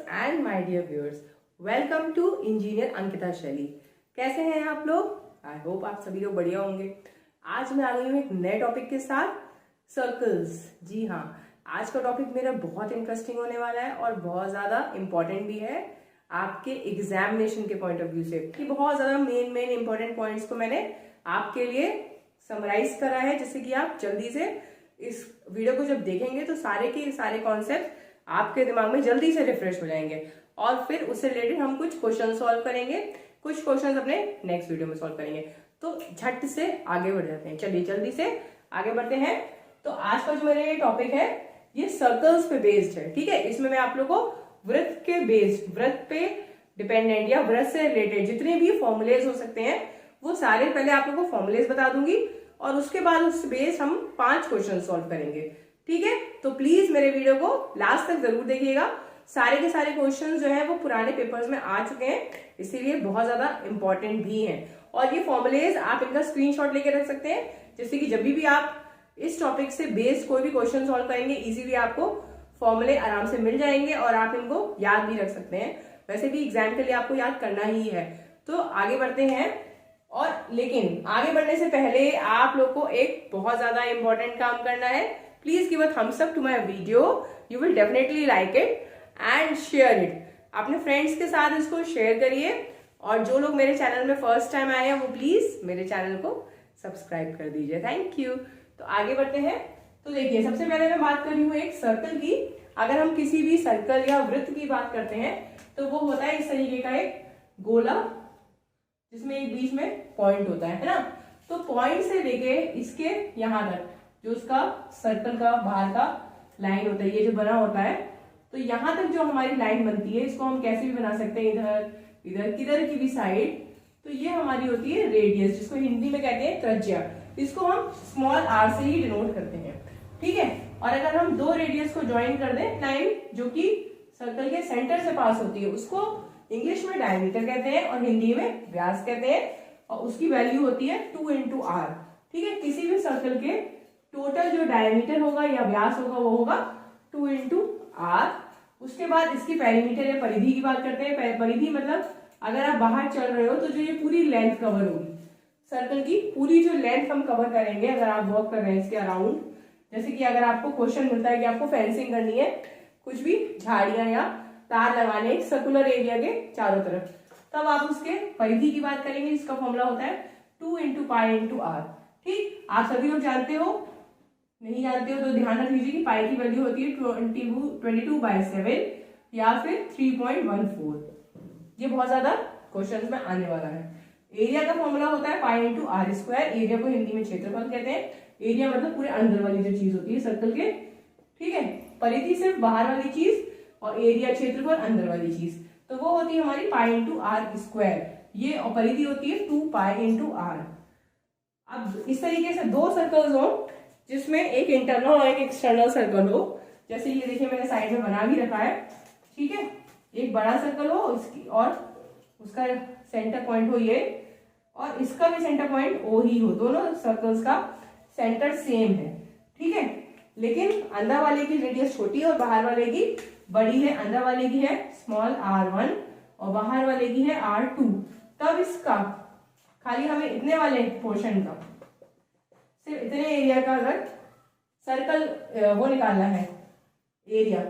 and my dear viewers, welcome to engineer Ankita शैली। कैसे हैं आप लोग? आई होप आप सभी लोग बढ़िया होंगे। आज मैं आ गई हूँ एक नए टॉपिक के साथ, सर्कल्स। जी हाँ, आज का टॉपिक मेरा बहुत इंटरेस्टिंग होने वाला है और बहुत ज़्यादा इम्पोर्टेंट भी है आपके एग्जामिनेशन के पॉइंट ऑफ व्यू से। कि बहुत ज़्यादा मेन इंपॉर्टेंट पॉइंट्स को मैंने आपके लिए समराइज करा है, जिससे कि आप जल्दी से इस वीडियो को जब देखेंगे तो सारे के सारे कॉन्सेप्ट आपके दिमाग में जल्दी से रिफ्रेश हो जाएंगे और फिर उससे रिलेटेड हम कुछ क्वेश्चन सॉल्व करेंगे, कुछ क्वेश्चन अपने नेक्स्ट वीडियो में सॉल्व करेंगे। तो झट से आगे बढ़ जाते हैं। चलिए जल्दी से आगे बढ़ते हैं। तो आज का जो मेरा ये टॉपिक है ये सर्कल्स पे बेस्ड है। ठीक है, इसमें मैं आप लोगों को वृत्त के बेस्ड, वृत्त पे डिपेंडेंट या वृत्त से रिलेटेड जितने भी फॉर्मुलेज हो सकते हैं वो सारे पहले आप लोगों को फॉर्मुलेज बता दूंगी और उसके बाद उस बेस हम 5 क्वेश्चन सॉल्व करेंगे। ठीक है, तो प्लीज मेरे वीडियो को लास्ट तक जरूर देखिएगा। सारे के सारे क्वेश्चन जो है वो पुराने पेपर्स में आ चुके हैं, इसीलिए बहुत ज्यादा इंपॉर्टेंट भी हैं। और ये फॉर्मुलेज आप इनका स्क्रीनशॉट लेके रख सकते हैं, जिससे कि जब भी आप इस टॉपिक से बेस्ड कोई भी क्वेश्चन सॉल्व करेंगे इजीली आपको फॉर्मूले आराम से मिल जाएंगे और आप इनको याद भी रख सकते हैं। वैसे भी एग्जाम के लिए आपको याद करना ही है। तो आगे बढ़ते हैं। और लेकिन आगे बढ़ने से पहले आप लोग को एक बहुत ज्यादा इंपॉर्टेंट काम करना है। Please give a thumbs up to my video, you will definitely like it and share it. अपने फ्रेंड्स के साथ इसको शेयर करिए और जो लोग मेरे चैनल में फर्स्ट टाइम आए हैं वो प्लीज मेरे चैनल को सब्सक्राइब कर दीजिए। Thank you. तो आगे बढ़ते हैं। तो देखिए, सबसे पहले मैं बात कर रही हूँ एक सर्कल की। अगर हम किसी भी सर्कल या वृत्त की बात करते हैं तो वो होता है इस तरीके का एक गोला, जिसमें एक बीच में पॉइंट होता है ना। तो पॉइंट से लेके इसके यहाँ तक जो उसका सर्कल का बाहर का लाइन होता है, ये जो बना होता है, तो यहाँ तक जो हमारी लाइन बनती है इसको हम कैसे भी बना सकते हैं, इधर इधर किधर की भी साइड। तो ये हमारी होती है रेडियस, जिसको हिंदी में कहते हैं त्रिज्या। इसको हम स्मॉल आर से ही डिनोट करते हैं। ठीक है, और अगर हम दो रेडियस को ज्वाइन कर दें, लाइन जो कि सर्कल के सेंटर से पास होती है, उसको इंग्लिश में डायमीटर कहते हैं और हिंदी में व्यास कहते हैं, और उसकी वैल्यू होती है 2 into r। ठीक है, किसी भी सर्कल के टोटल जो डायमीटर होगा या व्यास होगा वो होगा 2 into r। उसके बाद इसकी पेरीमीटर या परिधि की बात करते हैं। परिधि मतलब अगर आप बाहर चल रहे हो तो जो ये पूरी लेंथ कवर होगी, सर्कल की पूरी जो लेंथ हम कवर करेंगे अगर आप वर्क कर रहे हैं इसके अराउंड। जैसे कि अगर आपको क्वेश्चन मिलता है कि आपको फेंसिंग करनी है, कुछ भी झाड़ियां या तार लगाने एक सर्कुलर एरिया के चारों तरफ, तब आप उसके परिधि की बात करेंगे, जिसका फॉर्मूला होता है 2 into pi into r। ठीक, आप सभी लोग जानते हो, नहीं जानते हो तो ध्यान रख लीजिए कि पाई की वैल्यू होती है 22/7 या फिर 3.14। ये बहुत ज्यादा क्वेश्चंस में आने वाला है। एरिया का फॉर्मूला होता है pi into r square. Area को हिंदी में क्षेत्रफल कहते हैं। एरिया मतलब पूरे अंदर वाली जो चीज होती है सर्कल के। ठीक है, परिधि सिर्फ बाहर वाली चीज और एरिया क्षेत्रफल अंदर वाली चीज, तो वो होती है हमारी पाई इंटू आर स्क्वायर। ये और परिधि होती है 2 pi into r। अब इस तरीके से दो सर्कल्स हो जिसमें एक इंटरनल और एक एक्सटर्नल सर्कल हो, जैसे ये देखिए मैंने साइड में बना भी रखा है। ठीक है, एक बड़ा सर्कल हो उसकी और उसका सेंटर पॉइंट हो ये, और इसका भी सेंटर पॉइंट ओ ही हो। दोनों सर्कल्स का सेंटर सेम है। ठीक है, लेकिन अंदर वाले की रेडियस छोटी है और बाहर वाले की बड़ी है। अंदर वाले की है स्मॉल r1 और बाहर वाले की है r2। तब इसका खाली हमें इतने वाले पोर्शन का, सिर्फ इतने एरिया का अगर सर्कल वो निकालना है एरिया,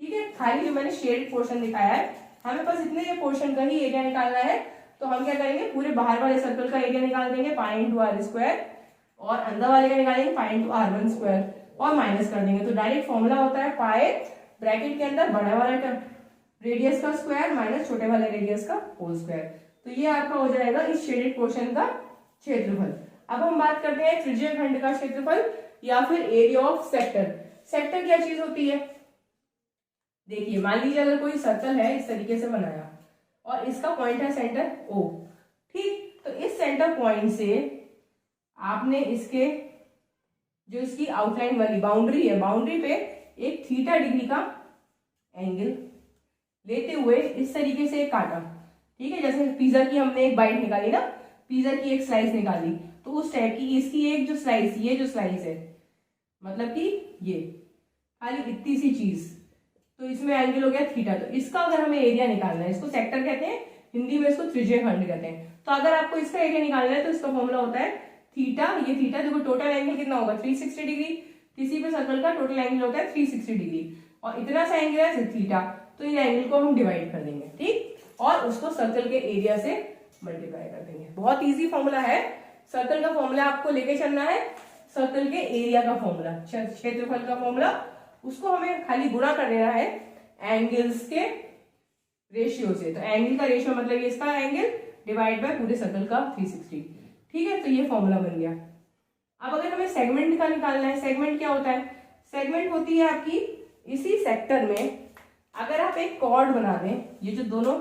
ठीक है, खाली जो मैंने शेड पोर्शन दिखाया है, हमें बस इतने ये पोर्शन का ही एरिया निकालना है। तो हम क्या करेंगे, पूरे बाहर वाले सर्कल का एरिया निकाल देंगे पाई इंटू आर स्क्वायर, और अंदर वाले का निकालेंगे पाई इंटू r1 स्क्वायर और माइनस कर देंगे। तो डायरेक्ट फॉर्मूला होता है पाई ब्रैकेट के अंदर बड़ा वाला रेडियस का स्क्वायर माइनस छोटे वाले रेडियस का होल स्क्वायर। तो ये आपका हो जाएगा इस शेडेड पोर्शन का क्षेत्रफल। अब हम बात करते हैं त्रिज्यीय खंड का क्षेत्रफल या फिर एरिया ऑफ सेक्टर। सेक्टर क्या चीज होती है? देखिए, मान लीजिए अगर कोई सर्कल है इस तरीके से बनाया और इसका पॉइंट है सेंटर ओ। ठीक, तो इस सेंटर पॉइंट से आपने इसके जो इसकी आउटलाइन वाली बाउंड्री है, बाउंड्री पे एक थीटा डिग्री का एंगल लेते हुए इस तरीके से काटा। ठीक है, जैसे पिज्जा की हमने एक बाइट निकाली ना, पिज्जा की एक स्लाइस निकाली, तो उस टाइप की इसकी एक जो स्लाइस, ये जो स्लाइस है मतलब कि ये खाली इतनी सी चीज, तो इसमें एंगल हो गया थीटा। तो इसका अगर हमें एरिया निकालना है, इसको सेक्टर कहते हैं, हिंदी में इसको त्रिज्यीय खंड कहते हैं। तो अगर आपको इसका एरिया निकालना है तो इसका फॉर्मूला होता है थीटा, ये थीटा, देखो टोटल एंगल कितना होगा 360 डिग्री, किसी भी सर्कल का टोटल एंगल होता है 360 डिग्री, और इतना सा एंगल है थीटा, तो इन एंगल को हम डिवाइड कर देंगे, ठीक, और उसको सर्कल के एरिया से मल्टीप्लाई कर देंगे। बहुत इजी फॉर्मूला है, सर्कल का फॉर्मूला आपको लेके चलना है, सर्कल के एरिया का फॉर्मूला, क्षेत्रफल का फॉर्मूला, उसको हमें खाली गुणा कर देना है एंगल्स के रेशियो से। तो एंगल का रेशियो मतलब ये इसका एंगल डिवाइड बाय पूरे सर्कल का 360, ठीक है, तो ये फॉर्मूला बन गया। अब अगर हमें सेगमेंट का निकालना है, सेगमेंट क्या होता है, सेगमेंट होती है आपकी इसी सेक्टर में अगर आप एक कॉर्ड बना दें, ये जो दोनों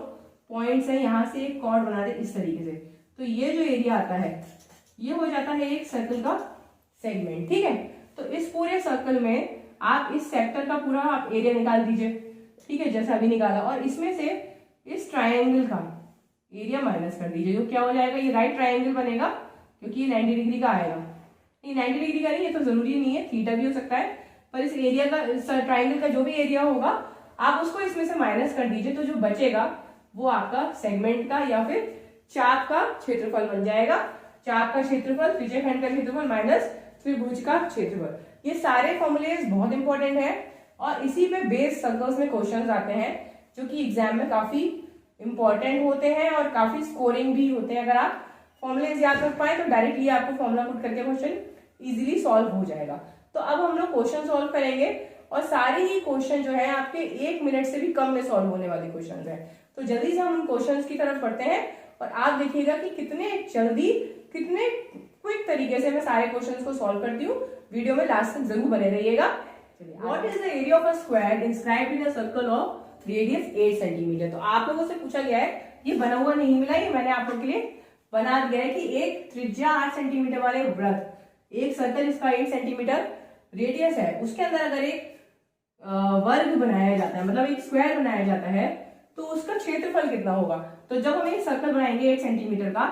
पॉइंट्स हैं यहां से एक कॉर्ड बना दें इस तरीके से, तो ये जो एरिया आता है ये हो जाता है एक सर्कल का सेगमेंट, ठीक है। तो इस पूरे सर्कल में आप इस सेक्टर का पूरा आप एरिया निकाल दीजिए, ठीक है, जैसा अभी निकाला, और इसमें से इस ट्राइंगल का एरिया माइनस कर दीजिए, जो क्या हो जाएगा, ये राइट ट्राइंगल बनेगा, क्योंकि ये 90 डिग्री का आएगा। नहीं 90 डिग्री का नहीं, ये तो जरूरी नहीं है, थीटा भी हो सकता है, पर इस एरिया का, इस ट्राइंगल का जो भी एरिया होगा आप उसको इसमें से माइनस कर दीजिए, तो जो बचेगा वो आपका सेगमेंट का या फिर चाप का क्षेत्रफल बन जाएगा। चाप का क्षेत्रफल, त्रिज्यीय खंड का क्षेत्रफल माइनस त्रिभुज का क्षेत्रफल। ये सारे फॉर्मूलेज बहुत इंपॉर्टेंट है और इसी पे बेस्ड सर्कल्स में क्वेश्चंस आते हैं, जो कि एग्जाम में काफी इंपॉर्टेंट होते हैं और काफी स्कोरिंग भी होते हैं। अगर आप फॉर्मूलेज याद कर पाए तो डायरेक्टली आपको फॉर्मूला पुट करके क्वेश्चन इजीली सॉल्व हो जाएगा। तो अब हम लोग क्वेश्चन सॉल्व करेंगे और सारे ही क्वेश्चन जो है आपके 1 मिनट से भी कम में सॉल्व होने वाले क्वेश्चन है। तो जल्दी से हम उन क्वेश्चन की तरफ बढ़ते हैं और आप देखिएगा कि कितने जल्दी, कितने क्विक तरीके से मैं सारे क्वेश्चंस को सॉल्व करती हूँ। वीडियो में लास्ट तक जरूर बने रहिएगा। What is the area of a square inscribed in a circle of radius 8 centimetre. तो आप लोगों से पूछा गया है, ये बना हुआ नहीं मिला, ये मैंने आप लोग के लिए बना दिया है कि एक त्रिज्या 8 सेंटीमीटर वाले वृत्त, एक सर्कल इसका 8 सेंटीमीटर रेडियस है, उसके अंदर अगर एक वर्ग बनाया जाता है, मतलब एक स्क्वायर बनाया जाता है, तो उसका क्षेत्रफल कितना होगा। तो जब हम एक सर्कल बनाएंगे 8 सेंटीमीटर का,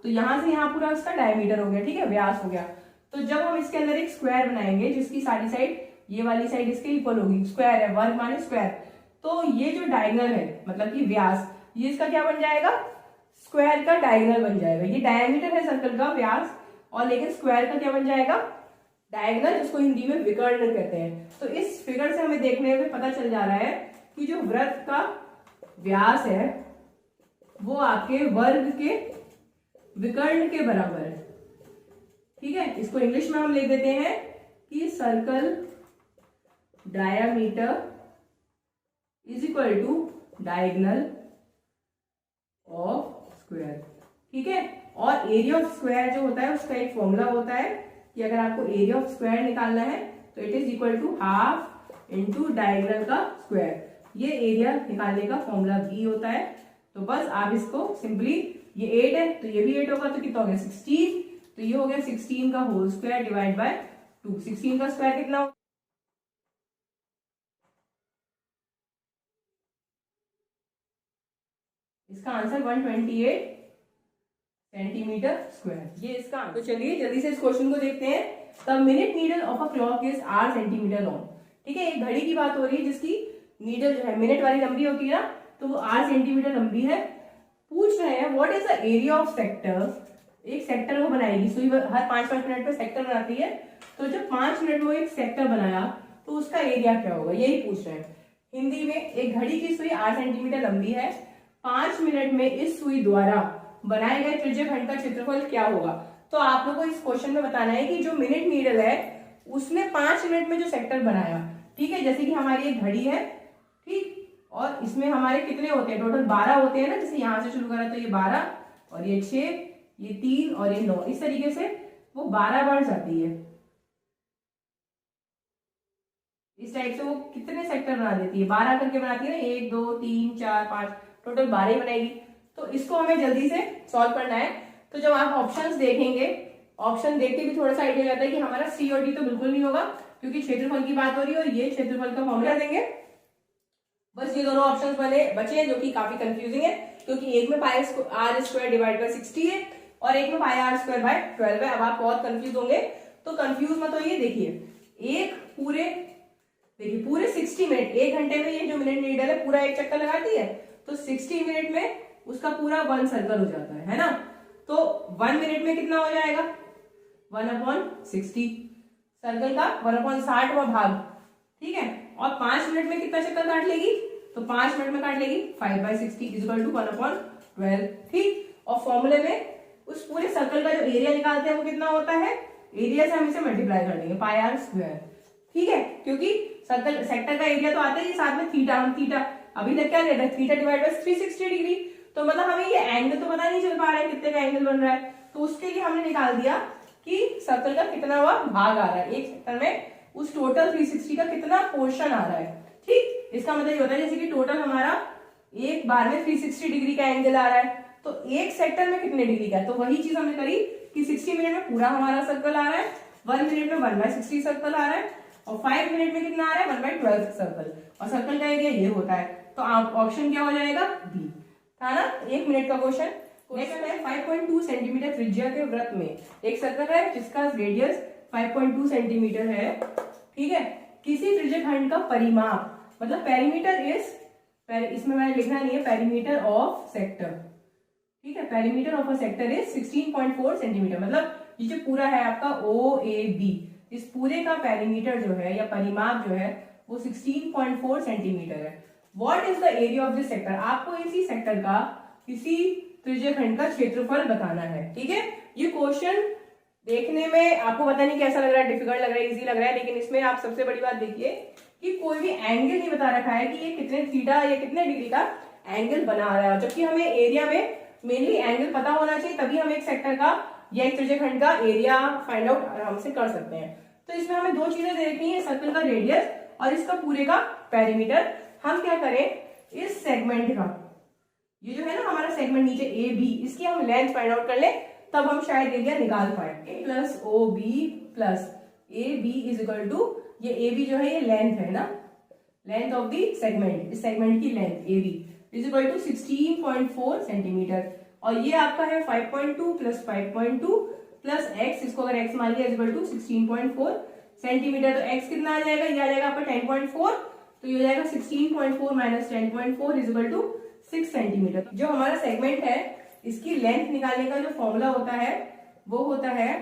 तो यहां से यहां पूरा उसका डायमीटर हो गया, ठीक है, व्यास हो गया। तो जब हम इसके अंदर एक स्क्वायर बनाएंगे जिसकी सारी साइड, ये वाली साइड इसके इक्वल होगी, स्क्वायर है, वर्ग माने स्क्वायर, तो ये जो डायगोनल है मतलब कि व्यास, ये इसका क्या बन जाएगा, स्क्वायर का डायगोनल बन जाएगा। ये डायमीटर है सर्कल का, व्यास, और लेकिन स्क्वायर का क्या बन जाएगा, डायगोनल, जिसको हिंदी में विकर्ण कहते हैं। तो इस फिगर से हमें देखने में पता चल जा रहा है कि जो वृत्त का व्यास है वो आपके वर्ग के विकर्ण के बराबर है, ठीक है। इसको इंग्लिश में हम लिख देते हैं कि circle diameter is equal to diagonal of square, ठीक है। और एरिया ऑफ स्क्वायर जो होता है उसका एक फॉर्मूला होता है कि अगर आपको एरिया ऑफ स्क्वायर निकालना है तो it is equal to half into diagonal का स्क्वायर। ये एरिया निकालने का फॉर्मूला भी होता है। तो बस आप इसको सिंपली, ये 8 है तो ये भी 8 होगा, तो कितना हो गया 16, तो ये हो गया 16 का होल स्क्वायर डिवाइड बाय 2। 16 का स्क्वायर कितना हो, इसका आंसर 128 सेंटीमीटर स्क्वायर, ये इसका। तो चलिए जल्दी से इस क्वेश्चन को देखते हैं। The minute needle of a clock is 8 centimetre long, ठीक है। एक घड़ी की बात हो रही है जिसकी नीडल जो है मिनट वाली लंबी होती है ना, तो वो 8 सेंटीमीटर लंबी है। पूछ रहे हैं what is the area of sector. एक सेक्टर वो बनाएगी, सुई हर 5-5 मिनट पे सेक्टर बनाती है, तो जब 5 मिनट में वो एक सेक्टर बनाया तो उसका एरिया क्या होगा, यही पूछ रहे हैं। हिंदी में एक घड़ी की सुई 8 सेंटीमीटर लंबी है, 5 मिनट में इस सुई द्वारा बनाए गए त्रिज्यीय खंड का क्षेत्रफल क्या होगा। तो आप लोगों को इस क्वेश्चन में बताना है कि जो मिनट नीडल है उसने 5 मिनट में जो सेक्टर बनाया, ठीक है। जैसे कि हमारी एक घड़ी है, ठीक, और इसमें हमारे कितने होते हैं, टोटल 12 होते हैं ना, जैसे यहां से शुरू करा तो ये 12 और ये 6, ये 3 और ये 9, इस तरीके से वो 12 बार जाती है। इस टाइप से वो कितने सेक्टर बना देती है, 12 करके बनाती है ना, 1 2 3 4 5, टोटल 12 ही बनाएगी। तो इसको हमें जल्दी से सॉल्व करना है। तो जब आप ऑप्शंस देखेंगे, ऑप्शन देख के भी थोड़ा सा आइडिया जाता है कि हमारा सी और डी तो बिल्कुल नहीं होगा, क्योंकि क्षेत्रफल की बात हो रही है और ये क्षेत्रफल का फॉर्मूला देंगे। बस ये दोनों ऑप्शंस बचे हैं जो कि काफी कंफ्यूजिंग है, क्योंकि एक में पाई आर स्क्वायर डिवाइड बाय 60 है और एक में पाई आर स्क्वायर बाय 12 है। अब आप बहुत कंफ्यूज होंगे, तो कंफ्यूज मत होइए। देखिए, एक पूरे देखिए पूरे 60 मिनट, 1 घंटे में ये जो मिनट नीडल है पूरा एक चक्कर लगाती है, तो 60 मिनट में उसका पूरा 1 सर्कल हो जाता है ना। तो 1 मिनट में कितना हो जाएगा 1/60 सर्कल का 1/60वां भाग, ठीक है। और 5 मिनट में कितना चक्कर काट लेगी, तो 5 मिनट में काट लेगी 5/60 इक्वल टू 1/12, ठीक। और फॉर्मूले में उस पूरे सर्कल का जो एरिया निकालते हैं वो कितना होता है, एरिया से हम इसे मल्टीप्लाई कर लेंगे πr², ठीक है। क्योंकि सर्कल सेक्टर का एरिया तो आता है साथ में थीटा, हम थीटा अभी तक क्या ले रहे हैं, थीटा डिवाइड बाय 360 डिग्री, तो मतलब हमें ये एंगल तो पता नहीं चल पा रहा है कितने का एंगल बन रहा है, तो उसके लिए हमने निकाल दिया कि सर्कल का कितना हुआ भाग आ रहा है एक सेक्टर में, उस टोटल 360 का कितना पोर्शन आ रहा है, ठीक। इसका मतलब ये होता है जैसे कि टोटल हमारा एक बार में 360 डिग्री का एंगल आ रहा है, तो एक सेक्टर में कितने डिग्री का है, तो वही चीज हमने करी कि 60 मिनट में पूरा हमारा सर्कल आ रहा है, 1 मिनट में 1/60 सर्कल आ रहा है, और 5 मिनट में कितना आ रहा है 1/12 सर्कल, और सर्कल का एरिया ये होता है। तो ऑप्शन क्या हो जाएगा, बी था ना, 1 मिनट का क्वेश्चन। नेक्स्ट है 5.2 सेंटीमीटर त्रिज्या के वृत्त में एक सर्कल है जिसका रेडियस 5.2 सेंटीमीटर है, ठीक है। किसी त्रिज्यखंड का परिमाप, मतलब पेरीमीटर इज, इसमें मैंने लिखना नहीं है, पेरीमीटर ऑफ सेक्टर, ठीक है। Perimeter of a sector is 16.4 centimetre, मतलब ये जो पूरा है आपका OAB, इस पूरे का पेरीमीटर जो है या परिमाप जो है वो 16.4 सेंटीमीटर है। What is the area of this sector, आपको इसी सेक्टर का किसी त्रिज्यखंड का क्षेत्रफल बताना है, ठीक है। ये क्वेश्चन देखने में आपको पता नहीं कैसा लग रहा है, डिफिकल्ट लग रहा है, इजी लग रहा है, लेकिन इसमें आप सबसे बड़ी बात देखिए कि कोई भी एंगल नहीं बता रखा है कि ये कितने थीटा या कितने डिग्री का एंगल बना रहा है, जबकि हमें एरिया में मेनली एंगल पता होना चाहिए, तभी हम एक सेक्टर का या एक त्रिज्यखंड का एरिया फाइंड आउट आराम से कर सकते हैं। तो इसमें हमें दो चीजें दे रखी है, सर्कल का रेडियस और इसका पूरे का पेरीमीटर। हम क्या करें, इस सेगमेंट का, ये जो है ना हमारा सेगमेंट नीचे AB, इसकी हम लेंथ फाइंड आउट कर ले, तब हम शायद एरिया निकाल पाए। Plus OB plus AB is equal to, ये AB जो है ये लेंथ है ना, लेंथ ऑफ द सेगमेंट, इस सेगमेंट की length AB is equal to 16.4 centimetre, और ये आपका है 5.2 प्लस 5.2 प्लस x, इसको अगर x मान लिया इज इक्वल टू 16.4 सेंटीमीटर, तो x कितना आ जाएगा, ये आ जाएगा आपका 10.4, तो ये हो जाएगा 16.4 minus 10.4 is equal to 6 centimetre. जो हमारा सेगमेंट है इसकी लेंथ निकालने का जो फॉर्मूला होता है वो होता है,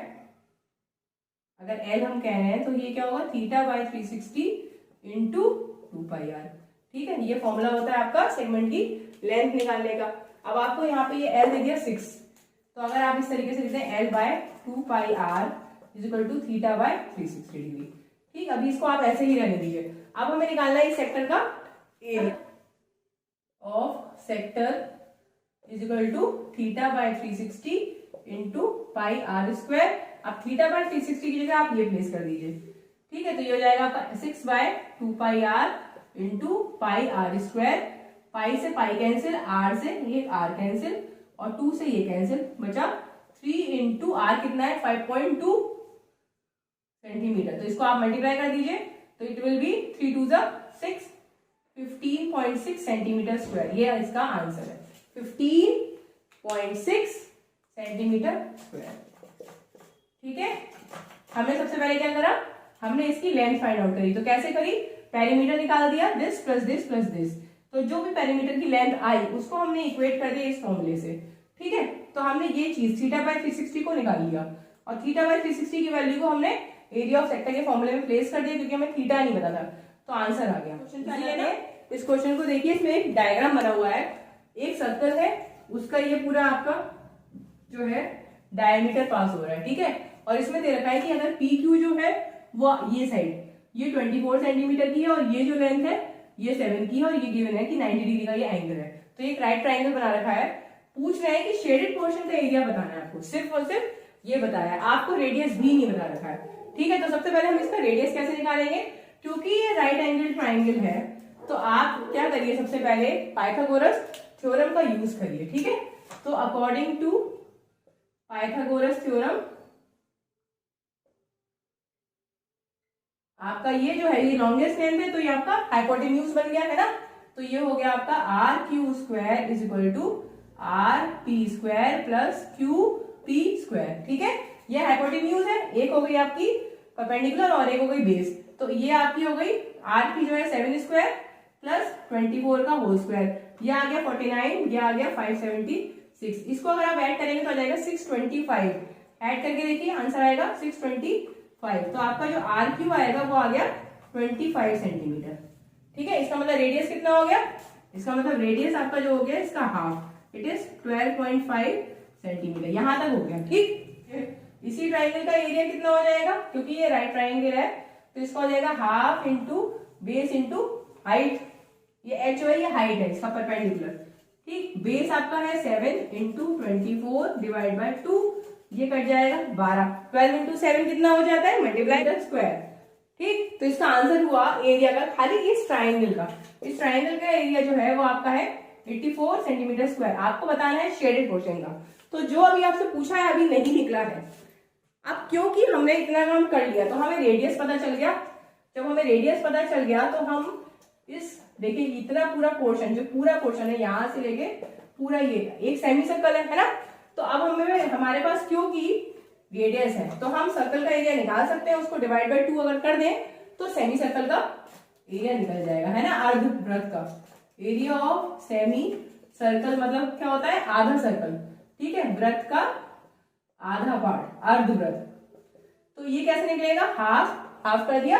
अगर L हम कह रहे हैं तो ये क्या होगा, θ/360 इंटू 2πr, ठीक है। ये फॉर्मूला होता है आपका सेगमेंट की लेंथ निकालने का। अब आपको यहाँ पे ये L दे दिया 6, तो अगर आप इस तरीके से लिखते हैं L/2πr is equal to θ/360 degree, ठीक। अभी इसको आप ऐसे ही रहने दीजिए। अब हमें निकालना है इस सेक्टर का area of sector is equal to θ/360 into πr²। अब θ/360 की जगह आप ये प्लेस कर दीजिए, ठीक है। तो ये हो जाएगा आपका 6/2πr इंटू πr², पाई से पाई कैंसिल, r से ये r कैंसिल, और 2 से ये कैंसिल, बचा 3 इंटू r कितना है 5.2 सेंटीमीटर, तो इसको आप मल्टीप्लाई कर दीजिए, तो it will be 3 2 6, 15.6 centimetre square, ये इसका आंसर है 15.6 सेंटीमीटर स्क्वायर, ठीक है। हमने सबसे पहले क्या करा, हमने इसकी लेंथ फाइंड आउट करी, तो कैसे करी, पेरीमीटर निकाल दिया, this plus this plus this, तो जो भी पेरीमीटर की लेंथ आई उसको हमने इक्वेट कर दिया इस फॉर्मूले से, ठीक है। तो हमने ये चीज θ/360 को निकाल लिया, और θ/360 की वैल्यू को हमने एरिया ऑफ सेक्टर के फॉर्मूले में प्लेस कर दिया, क्योंकि हमें थीटा नहीं पता था, तो आंसर आ गया। क्वेश्चन इस क्वेश्चन को देखिए, इसमें एक डायग्राम बना हुआ है, एक सर्कल है, उसका ये पूरा आपका जो है डायमीटर पास हो रहा है, ठीक है। और इसमें दे रखा है कि अगर PQ जो है वो ये साइड ये 24 सेंटीमीटर की है, और ये जो लेंथ है ये 7 की है, और ये गिवन है कि 90 डिग्री का ये एंगल है, तो एक राइट ट्राइंगल बना रखा है। पूछ रहे हैं कि शेडेड पोर्शन का एरिया बताना है आपको, सिर्फ और सिर्फ ये बताया है, आपको रेडियस भी नहीं बता रखा है, ठीक है। तो सबसे पहले हम इसका रेडियस कैसे निकालेंगे, क्योंकि ये राइट एंगल ट्राइंगल है, तो आप क्या करिए, सबसे पहले पाइथागोरस थ्योरम का यूज करिए, ठीक है। तो अकॉर्डिंग टू पाइथागोरस थ्योरम आपका ये जो है ये लॉन्गेस्ट लेंथ है, तो ये आपका हाइपोटेन्यूज बन गया है ना, तो ये हो गया आपका RQ² is equal to RP² plus QP², ठीक है। ये हाइपोटेन्यूज है, एक हो गई आपकी परपेंडिकुलर और एक हो गई बेस, तो ये आपकी हो गई आर की जो है 7 स्क्वायर प्लस 24 का होल स्क्वायर, ये आ गया 49, ये आ गया 576। इसको अगर आप ऐड करेंगे तो आ जाएगा 625। ऐड करके देखिए आंसर आएगा 625। तो आपका जो आर क्यू आएगा वो आ गया 25 सेंटीमीटर। ठीक है, इसका मतलब रेडियस कितना हो गया, इसका मतलब रेडियस आपका जो हो गया इसका हाफ, इट इज 12.5 सेंटीमीटर, यहां तक हो गया। ठीक, इसी ट्राइंगल का एरिया कितना हो जाएगा, क्योंकि ये राइट ट्राइंगल है तो इसका हो जाएगा half into base into height, ये एच है ये हाइट है इसका परपेंडिकुलर। ठीक, बेस आपका है 7 इंटू 24 डिवाइड बाय 2, ये कट जाएगा 12, 12 इंटू 7 कितना हो जाता है, मल्टीप्लाई द स्क्वायर। ठीक, तो इसका आंसर हुआ एरिया का, खाली इस ट्राइंगल का, इस ट्राइंगल का एरिया जो है वो आपका है 84 सेंटीमीटर स्क्वायर। आपको बताना है शेडेड पोर्शन का, तो जो अभी आपसे पूछा है अभी नहीं निकला है। अब क्योंकि हमने इतना काम कर लिया तो हमें रेडियस पता चल गया, जब हमें रेडियस पता चल गया तो हम इस देखिए इतना पूरा पोर्शन, जो पूरा पोर्शन है यहां से लेके पूरा ये एक सेमी सर्कल है ना, तो अब हमें हमारे पास क्योंकि रेडियस है तो हम सर्कल का एरिया निकाल सकते हैं, उसको डिवाइड बाय 2 अगर कर दें तो सेमी सर्कल का एरिया निकल जाएगा, है ना। अर्धवृत्त का एरिया ऑफ सेमी सर्कल मतलब क्या होता है, आधा सर्कल। ठीक है, वृत्त का आधा पार्ट, अर्धवृत्त। तो ये कैसे निकलेगा, हाफ कर दिया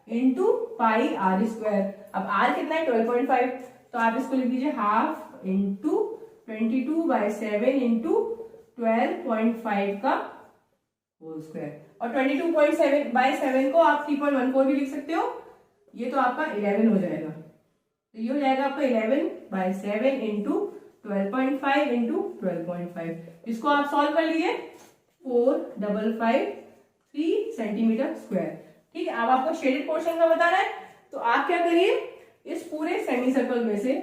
इंटू पाई आर स्क्वायर। अब आर कितना है 12.5, तो आप इसको लिख दीजिए हाफ इंटू 22/7 इंटू 12.5 का होल स्क्वायर, और 22.7/7 को आप 3.14 भी लिख सकते हो, ये तो आपका 11 हो जाएगा। तो ये हो जाएगा आपका 11/7 इंटू 12.5 इंटू 12.5। इसको आप सॉल्व कर लीजिए, 455 सेंटीमीटर स्क्वायर। ठीक है, अब आपको शेडेड पोर्शन का बताना है, तो आप क्या करिए, इस पूरे सेमी सर्कल में से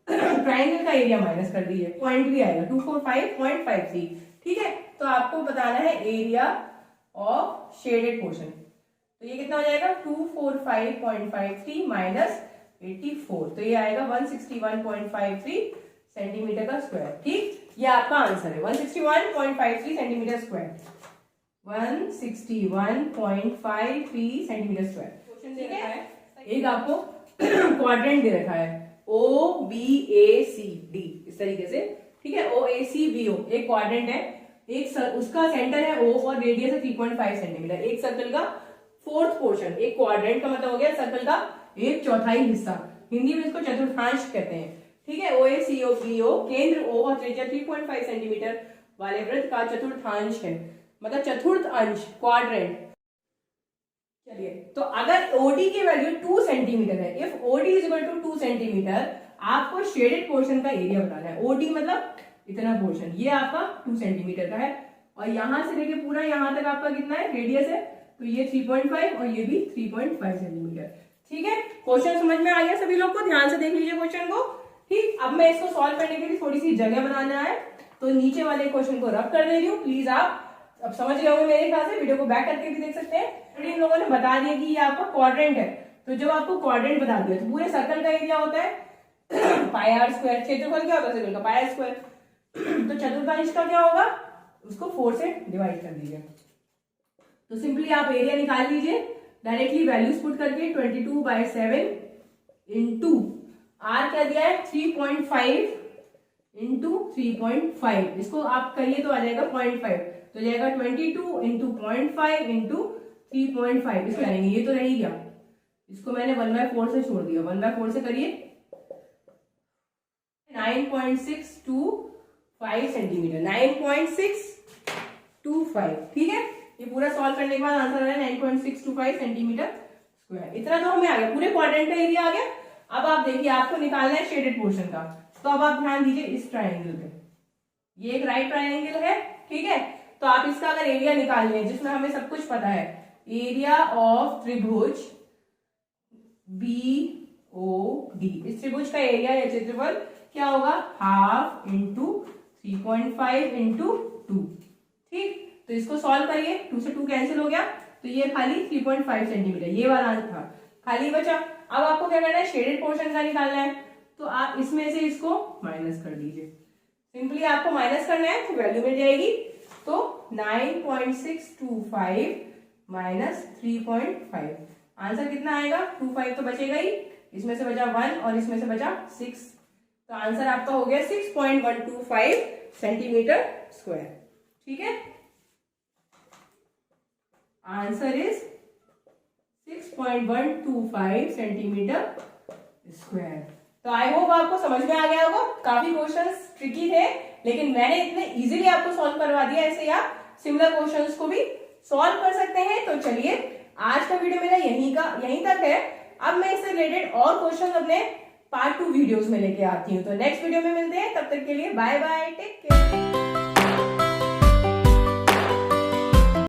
ट्राइंगल का एरिया माइनस कर दीजिए, पॉइंट भी आएगा 245.53। ठीक है, तो आपको बताना है एरिया ऑफ शेडेड पोर्शन, तो ये कितना हो जाएगा 245.53 माइनस 84, तो ये आएगा 161.53 सेंटीमीटर का स्क्वायर। ठीक, ये आपका आंसर है 161.53 सेंटीमीटर स्क्वायर, 161.53 सेंटीमीटर स्क्वायर। ठीक है, एक आपको क्वाड्रेंट दे रखा है OBACD इस तरीके से। ठीक है, OACBO एक क्वाड्रेंट है, एक उसका सेंटर है O और रेडियस है 3.5 सेंटीमीटर। एक सर्कल का फोर्थ पोर्शन, एक क्वाड्रेंट का मतलब हो गया सर्कल का एक चौथाई हिस्सा, हिंदी में इसको चतुर्थांश कहते हैं। ठीक है, OACBO केंद्र O और त्रिज्या 3.5 सेंटीमीटर वाले वृत्त का चतुर्थांश है, मतलब चतुर्थ अंश, क्वाड्रेंट। चलिए, तो अगर OD की वैल्यू 2 सेंटीमीटर है, if OD is equal to 2 centimetre, आपको शेडेड पोर्शन का एरिया बताना है। OD मतलब इतना पोर्शन, ये आपका 2 सेंटीमीटर का है, और यहां से लेके पूरा यहां तक आपका कितना है रेडियस है, तो ये 3.5 और ये भी 3.5 सेंटीमीटर। ठीक है, क्वेश्चन समझ में आ गया सभी लोग को, ध्यान से देख लीजिए क्वेश्चन को। ठीक, अब मैं इसको सॉल्व करने के लिए थोड़ी सी जगह बनाना है, तो नीचे वाले क्वेश्चन को रब कर दे रही हूँ। प्लीज आप अब समझ गए होंगे मेरे ख्याल से, वीडियो को बैक करके भी देख सकते हैं। इन लोगों ने बता दिया कि ये आपका क्वाड्रेंट है, तो जब आपको क्वाड्रेंट बता दिया तो पूरे सर्कल का एरिया होता है पाई आर स्क्वायर, क्षेत्रफल क्या होता है सर्कल का पाई आर स्क्वायर, तो चतुर्थांश का क्या होगा, उसको 4 से डिवाइड कर दीजिए। तो सिंपली आप एरिया निकाल लीजिए डायरेक्टली वैल्यूज पुट करके, 22/7 इंटू आर क्या दिया है 3.5 इंटू 3.5, इसको आप करिए तो आ जाएगा 0.5, तो जाएगा 22 इंटू 0.5 इंटू 3.5, इसको करेंगे, ये तो रही गया, इसको मैंने 1/4 से छोड़ दिया, 1/4 से करिए 9.625 सेंटीमीटर, 9.625। ठीक है, ये पूरा सॉल्व करने के बाद आंसर आ रहा है 9.625 सेंटीमीटर स्क्वायर। इतना तो हमें आ गया, पूरे क्वाड्रेंट का एरिया आ गया। अब आप देखिए, आपको निकालना है शेडेड पोर्शन का, तो अब आप ध्यान दीजिए इस ट्राइंगल पे, ये एक राइट ट्राइंगल है। ठीक है, तो आप इसका अगर एरिया निकाल लें, जिसमें हमें सब कुछ पता है, एरिया ऑफ त्रिभुज BOD, इस त्रिभुज का एरिया या क्षेत्रफल क्या होगा, हाफ इंटू 3.5 इंटू 2। ठीक, तो इसको सॉल्व करिए, 2 से 2 कैंसिल हो गया, तो ये खाली 3.5 सेंटीमीटर, ये वाला आंसर था, खाली बचा। अब आपको क्या करना है, शेडेड पोर्शन का निकालना है, तो आप इसमें से इसको माइनस कर दीजिए, सिंपली आपको माइनस करना है तो वैल्यू मिल जाएगी, तो 9.625 माइनस 3.5, आंसर कितना आएगा 25 तो बचेगा ही, इसमें से बचा 1 और इसमें से बचा 6, तो आंसर आपका हो गया 6.125 सेंटीमीटर स्क्वायर। ठीक है, आंसर इज 6.125 सेंटीमीटर स्क्वायर। तो आई होप आपको समझ में आ गया होगा। काफी क्वेश्चंस ट्रिकी थे, लेकिन मैंने इतने इजीली आपको सॉल्व करवा दिया, ऐसे आप सिमिलर क्वेश्चंस को भी सॉल्व कर सकते हैं। तो चलिए, आज का वीडियो मेरा यहीं तक है। अब मैं इससे रिलेटेड और क्वेश्चन अपने पार्ट 2 वीडियोस में लेके आती हूँ। तो नेक्स्ट वीडियो में मिलते हैं, तब तक के लिए बाय बाय, टेक केयर।